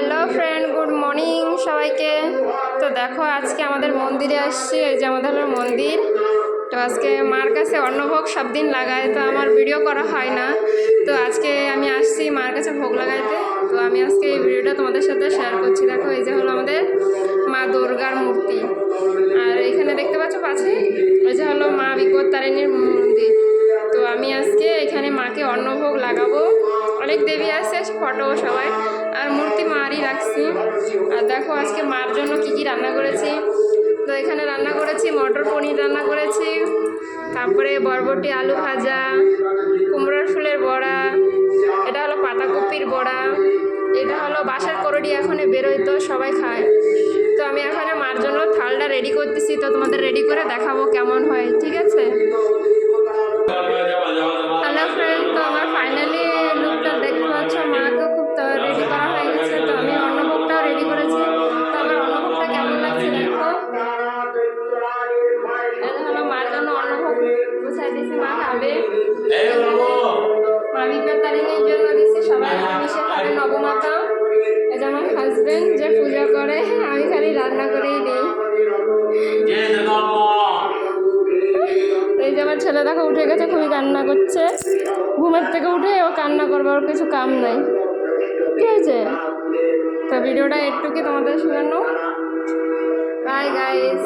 Hello friend, good morning সবাইকে। তো দেখো আজকে আমাদের মন্দিরে আসছি, এই যে আমাদের হলো মন্দির। তো আজকে মার কাছে অন্নভোগ সব দিন লাগায়, তো আমার ভিডিও করা হয় না। তো আজকে আমি আসছি মার কাছে ভোগ লাগাইতে। তো আমি আজকে এই ভিডিওটা তোমাদের সাথে শেয়ার করছি। দেখো এই যে হলো আমাদের মা দুর্গার মূর্তি, আর এখানে দেখতে পাচ্ছ পাশে ওই যে হলো মা বিপত্তারিণীর মন্দির। তো আমি আজকে এখানে মাকে অন্নভোগ লাগাবো। অনেক দেবী আছে, ফটো সবাই, আর মূর্তি মারই রাখছি। আর দেখো আজকে মার জন্য কি কি রান্না করেছি। তো এখানে রান্না করেছি মটর পনির রান্না করেছি, তারপরে বরবটি আলু ভাজা, কুমড়োর ফুলের বড়া, এটা হলো পাতাকপির বড়া, এটা হলো বাঁশের করড়ি, এখন বেরোয় তো সবাই খায়। তো আমি এখানে মার জন্য থালটা রেডি করতেছি, তো তোমাদের রেডি করে দেখাবো কেমন হয়, ঠিক আছে? হ্যালো ফ্রেন্ড, তো আমার ফাইনালি লুকটা দেখতে পাচ্ছ, মাকে খুব রেডি করা হয়ে গেছে। তো আমি অন্নভোগটাও রেডি করেছি। তো আমার অন্নভোগটা কেমন লাগছে দেখো। এটা হলো মার জন্য অন্নভোগ গুছাই দিয়েছি, মা খাবে। মা বিপত্তারিণীর জন্য দিচ্ছি, সবাই মিশে খাবে নবমাতা। এই যে আমার হাজবেন্ড যে পূজা করে, আমি খালি রান্না করেই দিই। এই যে আমার ছেলে দেখো উঠে গেছে, খুবই কান্না করছে। ঘুমের থেকে উঠে ও কান্না করবে, ওর কিছু কাম নাই, ঠিক আছে? তো ভিডিওটা একটু কি তোমাদের শোনানো। Bye guys.